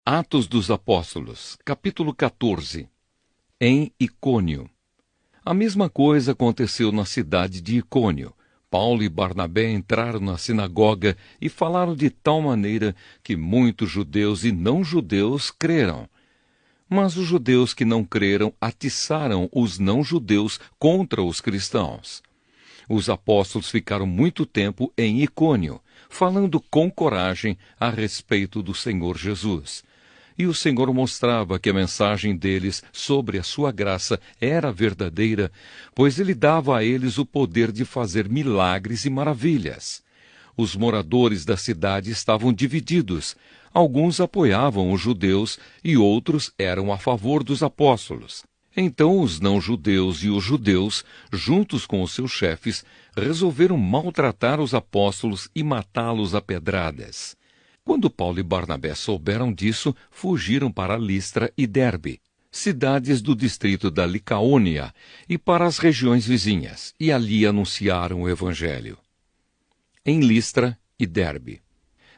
Atos dos Apóstolos, capítulo 14. Em Icônio. A mesma coisa aconteceu na cidade de Icônio. Paulo e Barnabé entraram na sinagoga e falaram de tal maneira que muitos judeus e não-judeus creram. Mas os judeus que não creram atiçaram os não-judeus contra os cristãos. Os apóstolos ficaram muito tempo em Icônio, falando com coragem a respeito do Senhor Jesus. E o Senhor mostrava que a mensagem deles sobre a sua graça era verdadeira, pois ele dava a eles o poder de fazer milagres e maravilhas. Os moradores da cidade estavam divididos. Alguns apoiavam os judeus e outros eram a favor dos apóstolos. Então os não-judeus e os judeus, juntos com os seus chefes, resolveram maltratar os apóstolos e matá-los a pedradas. Quando Paulo e Barnabé souberam disso, fugiram para Listra e Derbe, cidades do distrito da Licaônia, e para as regiões vizinhas, e ali anunciaram o Evangelho. Em Listra e Derbe.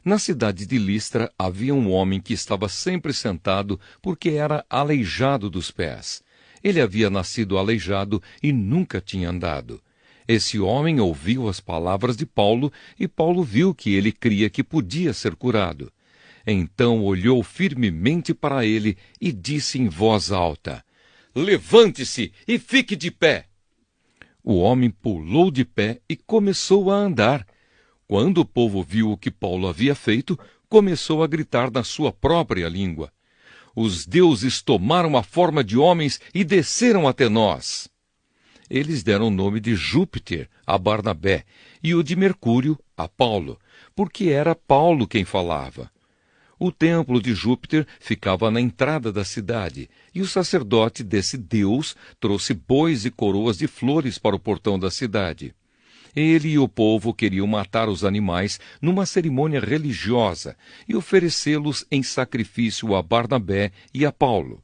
Na cidade de Listra havia um homem que estava sempre sentado porque era aleijado dos pés. Ele havia nascido aleijado e nunca tinha andado. Esse homem ouviu as palavras de Paulo e Paulo viu que ele cria que podia ser curado. Então olhou firmemente para ele e disse em voz alta: "Levante-se e fique de pé." O homem pulou de pé e começou a andar. Quando o povo viu o que Paulo havia feito, começou a gritar na sua própria língua: "Os deuses tomaram a forma de homens e desceram até nós." Eles deram o nome de Júpiter a Barnabé e o de Mercúrio a Paulo, porque era Paulo quem falava. O templo de Júpiter ficava na entrada da cidade, e o sacerdote desse deus trouxe bois e coroas de flores para o portão da cidade. Ele e o povo queriam matar os animais numa cerimônia religiosa e oferecê-los em sacrifício a Barnabé e a Paulo.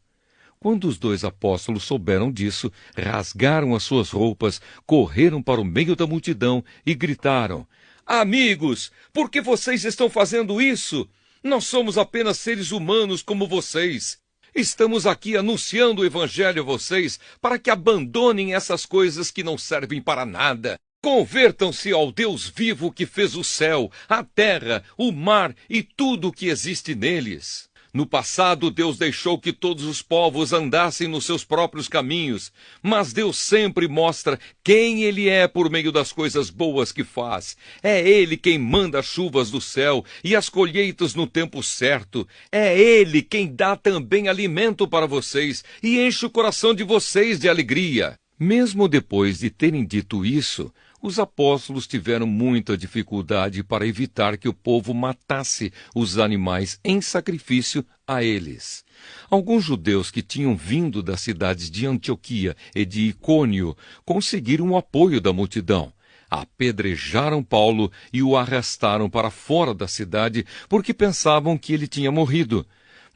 Quando os dois apóstolos souberam disso, rasgaram as suas roupas, correram para o meio da multidão e gritaram: "Amigos, por que vocês estão fazendo isso? Nós somos apenas seres humanos como vocês. Estamos aqui anunciando o Evangelho a vocês para que abandonem essas coisas que não servem para nada. Convertam-se ao Deus vivo que fez o céu, a terra, o mar e tudo o que existe neles. No passado, Deus deixou que todos os povos andassem nos seus próprios caminhos, mas Deus sempre mostra quem Ele é por meio das coisas boas que faz. É Ele quem manda as chuvas do céu e as colheitas no tempo certo. É Ele quem dá também alimento para vocês e enche o coração de vocês de alegria." Mesmo depois de terem dito isso, os apóstolos tiveram muita dificuldade para evitar que o povo matasse os animais em sacrifício a eles. Alguns judeus que tinham vindo das cidades de Antioquia e de Icônio conseguiram o apoio da multidão. Apedrejaram Paulo e o arrastaram para fora da cidade porque pensavam que ele tinha morrido.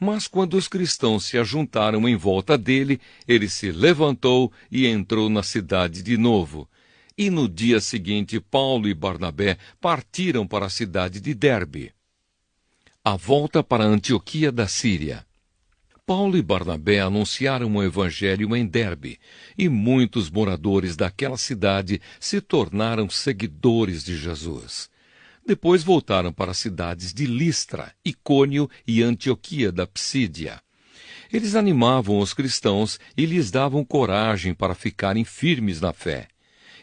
Mas quando os cristãos se ajuntaram em volta dele, ele se levantou e entrou na cidade de novo. E no dia seguinte, Paulo e Barnabé partiram para a cidade de Derbe. A volta para Antioquia da Síria. Paulo e Barnabé anunciaram o Evangelho em Derbe, e muitos moradores daquela cidade se tornaram seguidores de Jesus. Depois voltaram para as cidades de Listra, Icônio e Antioquia da Psídia. Eles animavam os cristãos e lhes davam coragem para ficarem firmes na fé.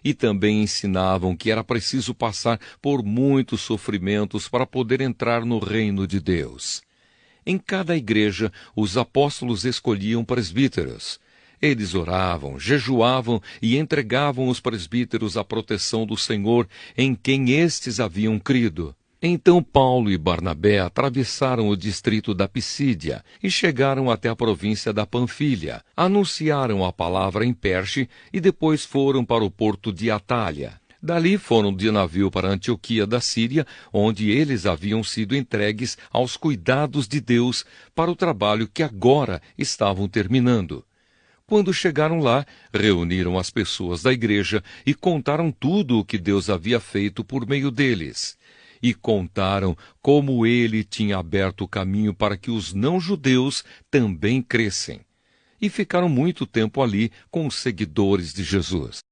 E também ensinavam que era preciso passar por muitos sofrimentos para poder entrar no reino de Deus. Em cada igreja, os apóstolos escolhiam presbíteros. Eles oravam, jejuavam e entregavam os presbíteros à proteção do Senhor em quem estes haviam crido. Então Paulo e Barnabé atravessaram o distrito da Psídia e chegaram até a província da Panfilha, anunciaram a palavra em Perge e depois foram para o porto de Atália. Dali foram de navio para Antioquia da Síria, onde eles haviam sido entregues aos cuidados de Deus para o trabalho que agora estavam terminando. Quando chegaram lá, reuniram as pessoas da igreja e contaram tudo o que Deus havia feito por meio deles. e contaram como ele tinha aberto o caminho para que os não-judeus também crescem. E ficaram muito tempo ali com os seguidores de Jesus.